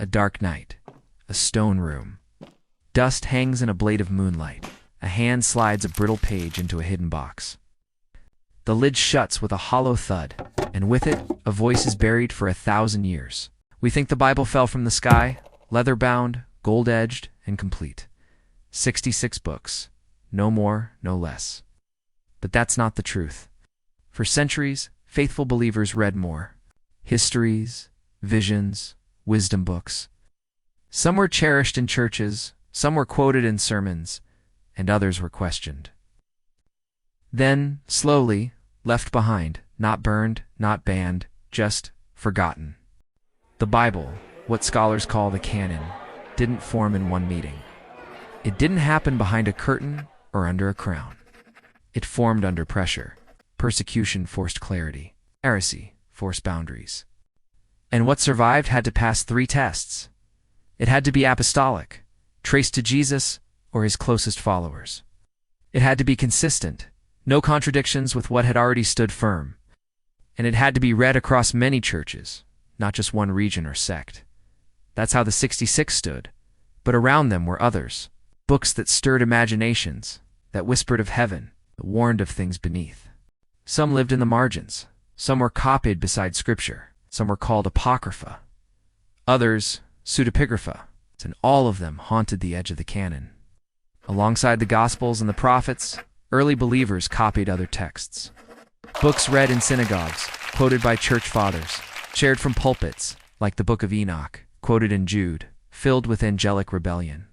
A dark night. A stone room. Dust hangs in a blade of moonlight. A hand slides a brittle page into a hidden box. The lid shuts with a hollow thud, and with it, a voice is buried for 1,000 years. We think the Bible fell from the sky, leather-bound, gold-edged, and complete. 66 books. No more, no less. But that's not the truth. For centuries, faithful believers read more. Histories, visions, wisdom books. Some were cherished in churches, some were quoted in sermons, and others were questioned. Then, slowly, left behind, not burned, not banned, just forgotten. The Bible, what scholars call the canon, didn't form in one meeting. It didn't happen behind a curtain or under a crown. It formed under pressure. Persecution forced clarity. Heresy forced boundaries. And what survived had to pass 3 tests. It had to be apostolic, traced to Jesus or his closest followers. It had to be consistent, no contradictions with what had already stood firm. And it had to be read across many churches, not just one region or sect. That's how the 66 stood, but around them were others. Books that stirred imaginations, that whispered of heaven, that warned of things beneath. Some lived in the margins. Some were copied beside Scripture. Some were called apocrypha. Others, pseudepigrapha, and all of them haunted the edge of the canon. Alongside the Gospels and the prophets, early believers copied other texts. Books read in synagogues, quoted by church fathers, shared from pulpits, like the Book of Enoch, quoted in Jude, filled with angelic rebellion.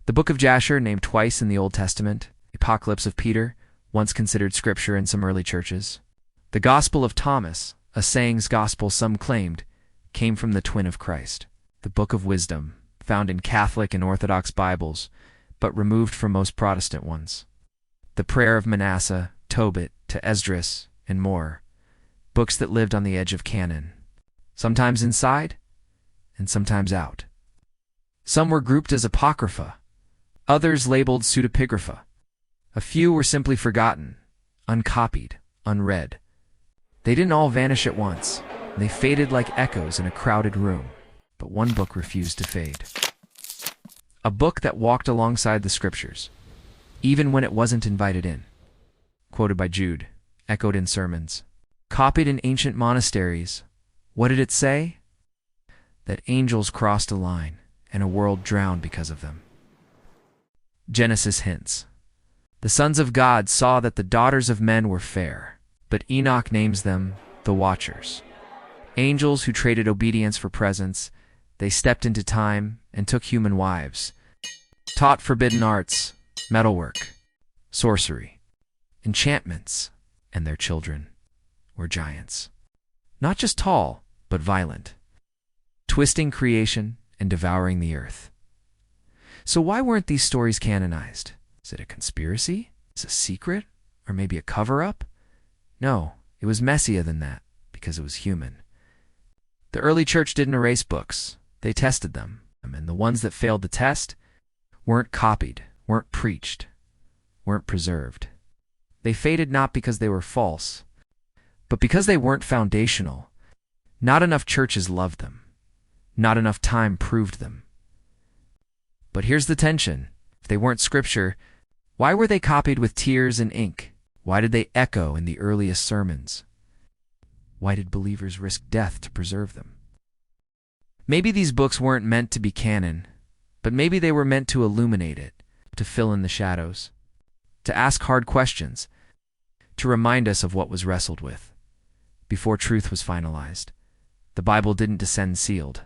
The Book of Jasher, named twice in the Old Testament, Apocalypse of Peter, once considered scripture in some early churches. The Gospel of Thomas, a sayings gospel some claimed, came from the twin of Christ. The Book of Wisdom, found in Catholic and Orthodox Bibles, but removed from most Protestant ones. The Prayer of Manasseh, Tobit, to Esdras, and more. Books that lived on the edge of canon. Sometimes inside, and sometimes out. Some were grouped as apocrypha. Others labeled pseudepigrapha. A few were simply forgotten, uncopied, unread. They didn't all vanish at once. They faded like echoes in a crowded room. But one book refused to fade. A book that walked alongside the scriptures, even when it wasn't invited in. Quoted by Jude, echoed in sermons, copied in ancient monasteries. What did it say? That angels crossed a line, and a world drowned because of them. Genesis hints. The sons of God saw that the daughters of men were fair, but Enoch names them the Watchers. Angels who traded obedience for presence. They stepped into time and took human wives, taught forbidden arts, metalwork, sorcery, enchantments, and their children were giants. Not just tall, but violent, twisting creation and devouring the earth. So why weren't these stories canonized? Is it a conspiracy? Is it a secret? Or maybe a cover-up? No, it was messier than that, because it was human. The early church didn't erase books. They tested them, and the ones that failed the test weren't copied, weren't preached, weren't preserved. They faded not because they were false, but because they weren't foundational. Not enough churches loved them. Not enough time proved them. But here's the tension. If they weren't scripture, why were they copied with tears and ink? Why did they echo in the earliest sermons? Why did believers risk death to preserve them? Maybe these books weren't meant to be canon, but maybe they were meant to illuminate it, to fill in the shadows, to ask hard questions, to remind us of what was wrestled with. Before truth was finalized, the Bible didn't descend sealed.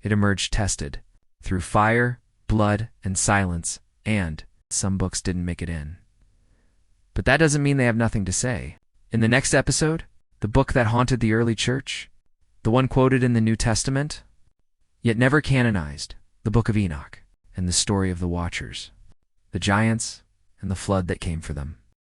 It emerged tested, through fire, blood, and silence, and some books didn't make it in. But that doesn't mean they have nothing to say. In the next episode, the book that haunted the early church, the one quoted in the New Testament, yet never canonized, the Book of Enoch, and the story of the Watchers, the giants, and the flood that came for them.